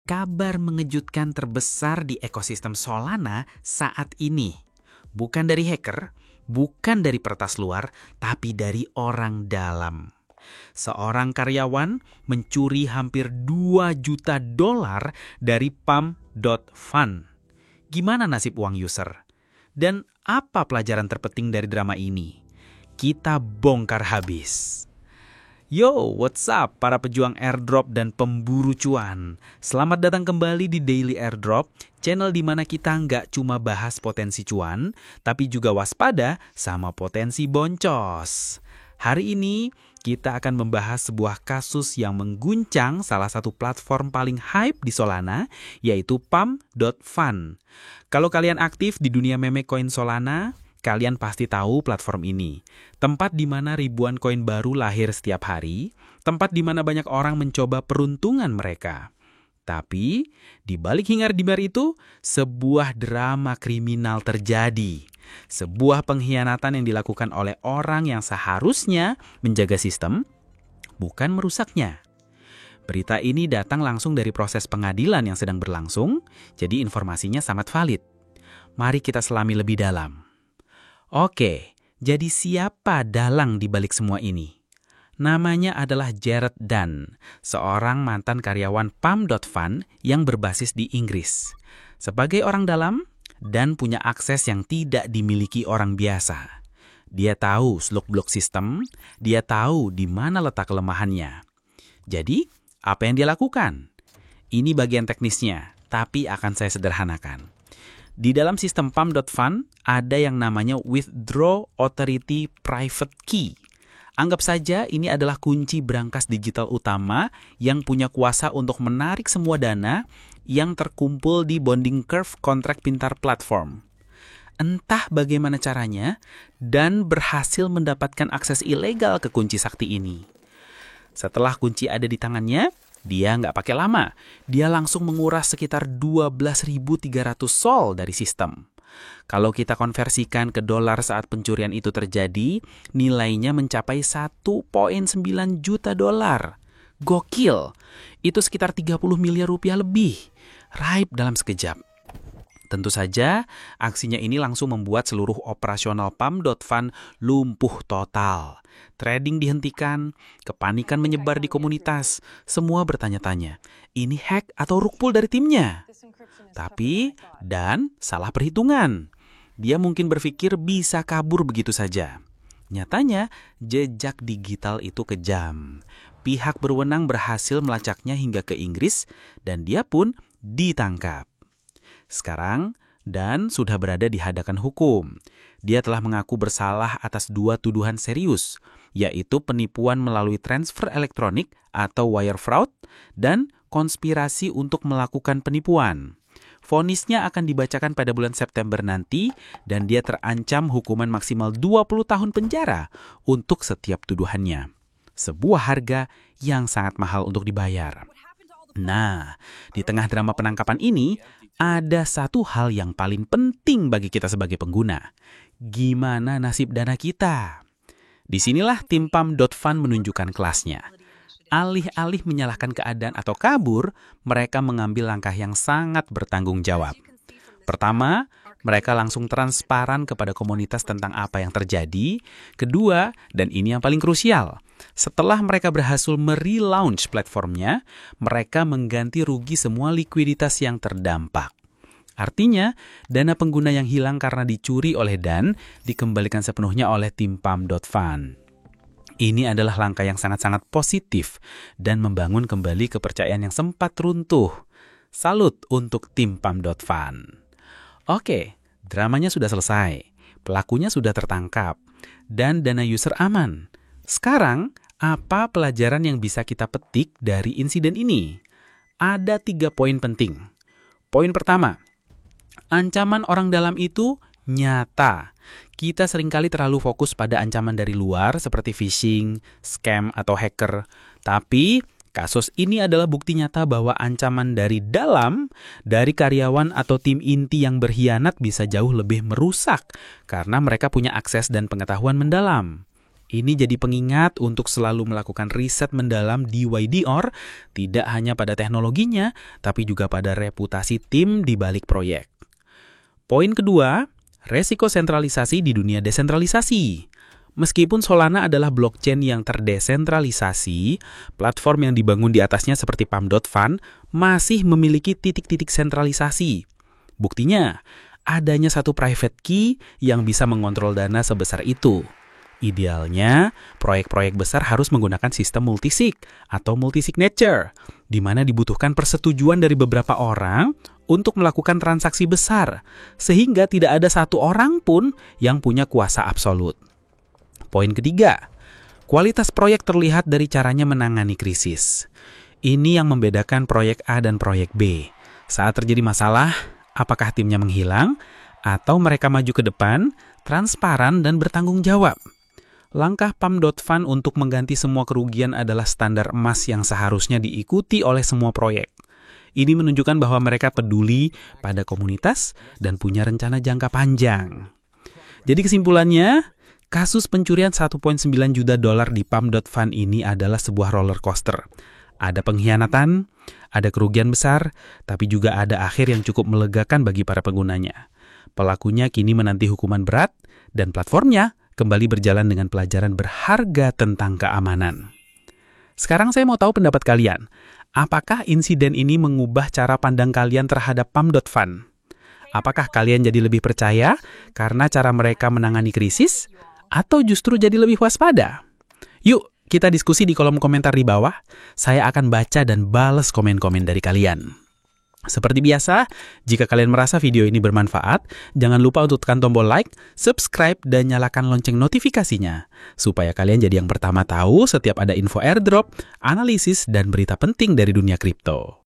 kabar mengejutkan terbesar di ekosistem Solana saat ini. Bukan dari hacker, bukan dari peretas luar, tapi dari orang dalam. Seorang karyawan mencuri hampir $2 juta dari Pump.Fun. Gimana nasib uang user? Dan apa pelajaran terpenting dari drama ini? Kita bongkar habis. Yo, what's up para pejuang airdrop dan pemburu cuan? Selamat datang kembali di Daily Airdrop, channel di mana kita nggak cuma bahas potensi cuan, tapi juga waspada sama potensi boncos. Hari ini kita akan membahas sebuah kasus yang mengguncang salah satu platform paling hype di Solana, yaitu Pump.Fun. Kalau kalian aktif di dunia meme koin Solana, kalian pasti tahu platform ini. Tempat di mana ribuan koin baru lahir setiap hari, tempat di mana banyak orang mencoba peruntungan mereka. Tapi, di balik hingar-bingar itu, sebuah drama kriminal terjadi. Sebuah pengkhianatan yang dilakukan oleh orang yang seharusnya menjaga sistem, bukan merusaknya. Berita ini datang langsung dari proses pengadilan yang sedang berlangsung, jadi informasinya sangat valid. Mari kita selami lebih dalam. Oke, jadi siapa dalang di balik semua ini? Namanya adalah Jared Dunn, seorang mantan karyawan Pump.Fun yang berbasis di Inggris. Sebagai orang dalam, Dunn punya akses yang tidak dimiliki orang biasa. Dia tahu seluk-beluk sistem, dia tahu di mana letak kelemahannya. Jadi, apa yang dia lakukan? Ini bagian teknisnya, tapi akan saya sederhanakan. Di dalam sistem Pump.Fun ada yang namanya Withdraw Authority Private Key. Anggap saja ini adalah kunci brankas digital utama yang punya kuasa untuk menarik semua dana yang terkumpul di bonding curve kontrak pintar platform. Entah bagaimana caranya, dan berhasil mendapatkan akses ilegal ke kunci sakti ini. Setelah kunci ada di tangannya, dia nggak pakai lama. Dia langsung menguras sekitar 12.300 sol dari sistem. Kalau kita konversikan ke dolar saat pencurian itu terjadi, nilainya mencapai 1,9 juta dolar. Gokil! Itu sekitar 30 miliar rupiah lebih. Raib dalam sekejap. Tentu saja, aksinya ini langsung membuat seluruh operasional Pump.Fun lumpuh total. Trading dihentikan, kepanikan menyebar di komunitas. Semua bertanya-tanya, ini hack atau rug pull dari timnya? Tapi, Dan salah perhitungan. Dia mungkin berpikir bisa kabur begitu saja. Nyatanya, jejak digital itu kejam. Pihak berwenang berhasil melacaknya hingga ke Inggris, dan dia pun ditangkap. Sekarang, Dan sudah berada di hadapan hukum. Dia telah mengaku bersalah atas 2 tuduhan serius, yaitu penipuan melalui transfer elektronik atau wire fraud, dan konspirasi untuk melakukan penipuan. Vonisnya akan dibacakan pada bulan September nanti, dan dia terancam hukuman maksimal 20 tahun penjara untuk setiap tuduhannya. Sebuah harga yang sangat mahal untuk dibayar. Nah, di tengah drama penangkapan ini, ada satu hal yang paling penting bagi kita sebagai pengguna. Gimana nasib dana kita? Disinilah tim Pump.Fun menunjukkan kelasnya. Alih-alih menyalahkan keadaan atau kabur, mereka mengambil langkah yang sangat bertanggung jawab. Pertama, mereka langsung transparan kepada komunitas tentang apa yang terjadi. Kedua, dan ini yang paling krusial, setelah mereka berhasil merelaunch platformnya, mereka mengganti rugi semua likuiditas yang terdampak. Artinya, dana pengguna yang hilang karena dicuri oleh Dan dikembalikan sepenuhnya oleh tim Pump.Fun. Ini adalah langkah yang sangat-sangat positif dan membangun kembali kepercayaan yang sempat runtuh. Salut untuk tim Pump.Fun. Oke, dramanya sudah selesai. Pelakunya sudah tertangkap. Dan dana user aman. Sekarang, apa pelajaran yang bisa kita petik dari insiden ini? Ada 3 poin penting. Poin pertama, ancaman orang dalam itu nyata. Kita seringkali terlalu fokus pada ancaman dari luar seperti phishing, scam, atau hacker. Tapi, kasus ini adalah bukti nyata bahwa ancaman dari dalam, dari karyawan atau tim inti yang berkhianat bisa jauh lebih merusak karena mereka punya akses dan pengetahuan mendalam. Ini jadi pengingat untuk selalu melakukan riset mendalam di YDR, tidak hanya pada teknologinya, tapi juga pada reputasi tim di balik proyek. Poin kedua, resiko sentralisasi di dunia desentralisasi. Meskipun Solana adalah blockchain yang terdesentralisasi, platform yang dibangun di atasnya seperti Pump.Fund masih memiliki titik-titik sentralisasi. Buktinya, adanya satu private key yang bisa mengontrol dana sebesar itu. Idealnya, proyek-proyek besar harus menggunakan sistem multisig atau multisignature, di mana dibutuhkan persetujuan dari beberapa orang untuk melakukan transaksi besar, sehingga tidak ada satu orang pun yang punya kuasa absolut. Poin ketiga, kualitas proyek terlihat dari caranya menangani krisis. Ini yang membedakan proyek A dan proyek B. Saat terjadi masalah, apakah timnya menghilang, atau mereka maju ke depan, transparan dan bertanggung jawab. Langkah Pump.Fund untuk mengganti semua kerugian adalah standar emas yang seharusnya diikuti oleh semua proyek. Ini menunjukkan bahwa mereka peduli pada komunitas dan punya rencana jangka panjang. Jadi kesimpulannya, kasus pencurian $1.9 juta di Pump.Fund ini adalah sebuah roller coaster. Ada pengkhianatan, ada kerugian besar, tapi juga ada akhir yang cukup melegakan bagi para penggunanya. Pelakunya kini menanti hukuman berat, dan platformnya kembali berjalan dengan pelajaran berharga tentang keamanan. Sekarang saya mau tahu pendapat kalian. Apakah insiden ini mengubah cara pandang kalian terhadap Pump.Fund? Apakah kalian jadi lebih percaya karena cara mereka menangani krisis? Atau justru jadi lebih waspada? Yuk, kita diskusi di kolom komentar di bawah. Saya akan baca dan balas komen-komen dari kalian. Seperti biasa, jika kalian merasa video ini bermanfaat, jangan lupa untuk tekan tombol like, subscribe, dan nyalakan lonceng notifikasinya, supaya kalian jadi yang pertama tahu setiap ada info airdrop, analisis, dan berita penting dari dunia kripto.